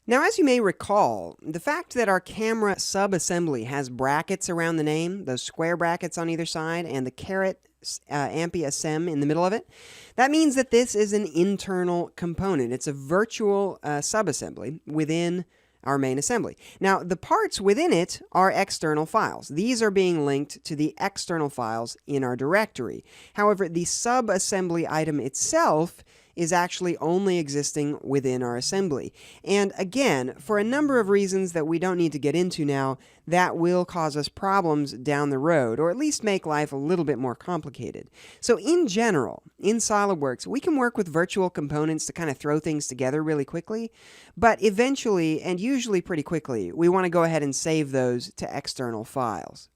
Now, as you may recall, the fact that our camera subassembly has brackets around the name, those square brackets on either side, and the caret SubAssemb in the middle of it, that means that this is an internal component. It's a virtual subassembly within our main assembly. Now, the parts within it are external files. These are being linked to the external files in our directory. However, the subassembly item itself is actually only existing within our assembly. And again, for a number of reasons that we don't need to get into now, that will cause us problems down the road, or at least make life a little bit more complicated. So in general, in SolidWorks, we can work with virtual components to kind of throw things together really quickly, but eventually, and usually pretty quickly, we want to go ahead and save those to external files.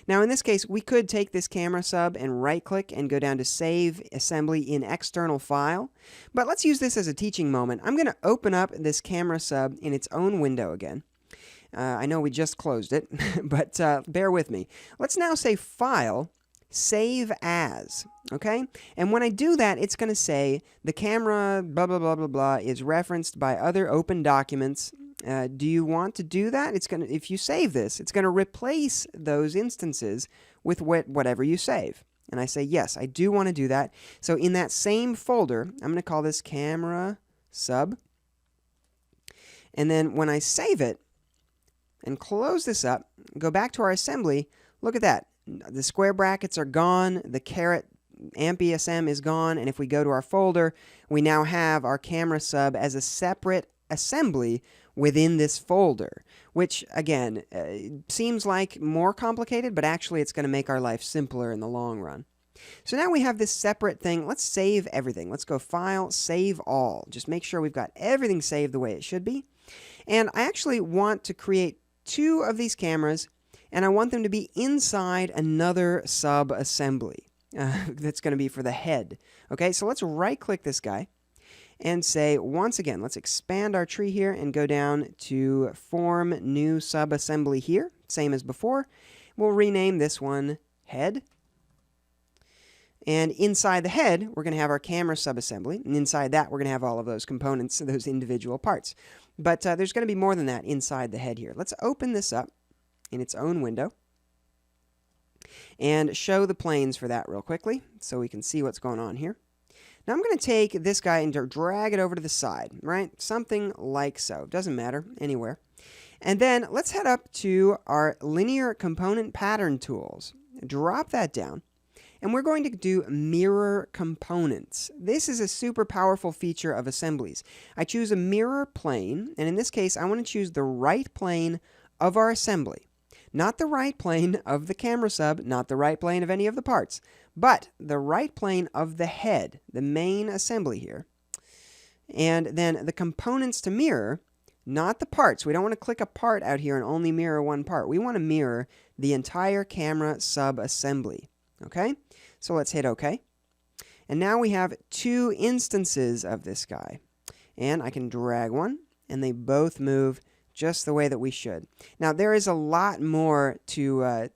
Now in this case, we could take this camera sub and right-click and go down to Save Assembly in External File. But let's use this as a teaching moment. I'm going to open up this camera sub in its own window again. I know we just closed it, but bear with me. Let's now say File, Save As, okay? And when I do that, it's going to say the camera blah, blah, blah, blah, blah is referenced by other open documents. Do you want to do that? It's going to, if you save this, it's going to replace those instances with whatever you save. And I say, yes, I do want to do that. So in that same folder, I'm going to call this camera sub. And then when I save it and close this up, go back to our assembly, look at that. The square brackets are gone. The caret SubAssemb is gone. And if we go to our folder, we now have our camera sub as a separate assembly within this folder, which again seems like more complicated, but actually it's going to make our life simpler in the long run. So now we have this separate thing. Let's save everything. Let's go File, Save All. Just make sure we've got everything saved the way it should be. And I actually want to create two of these cameras, and I want them to be inside another sub-assembly. That's going to be for the head. Okay, so let's right-click this guy and say, once again, let's expand our tree here and go down to Form New Subassembly here, same as before. We'll rename this one Head. And inside the head, we're going to have our camera subassembly. And inside that, we're going to have all of those components, those individual parts. But there's going to be more than that inside the head here. Let's open this up in its own window and show the planes for that real quickly so we can see what's going on here. Now I'm going to take this guy and drag it over to the side, right? Something like so. Doesn't matter, anywhere. And then let's head up to our linear component pattern tools. Drop that down. And we're going to do mirror components. This is a super powerful feature of assemblies. I choose a mirror plane, and in this case, I want to choose the right plane of our assembly. Not the right plane of the camera sub, not the right plane of any of the parts, but the right plane of the head, the main assembly here. And then the components to mirror, not the parts. We don't want to click a part out here and only mirror one part. We want to mirror the entire camera sub-assembly. Okay? So let's hit OK. And now we have two instances of this guy. And I can drag one, and they both move just the way that we should. Now, there is a lot more to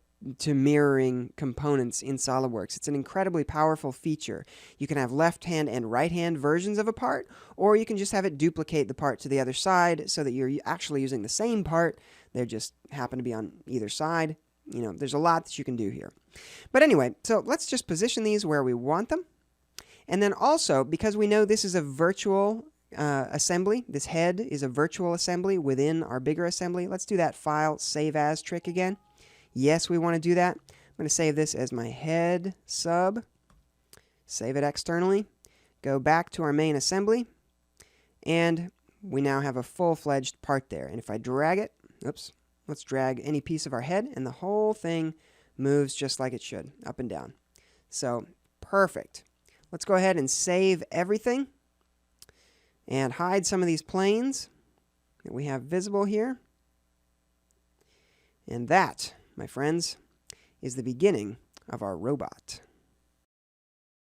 mirroring components in SolidWorks. It's an incredibly powerful feature. You can have left-hand and right-hand versions of a part, or you can just have it duplicate the part to the other side so that you're actually using the same part. They just happen to be on either side. You know, there's a lot that you can do here. But anyway, so let's just position these where we want them. And then also, because we know this is a virtual assembly, this head is a virtual assembly within our bigger assembly, let's do that File, Save As trick again. Yes, we want to do that. I'm going to save this as my head sub. Save it externally. Go back to our main assembly. And we now have a full-fledged part there. And if I drag it, oops, let's drag any piece of our head, and the whole thing moves just like it should, up and down. So, perfect. Let's go ahead and save everything and hide some of these planes that we have visible here. And that, my friends, is the beginning of our robot.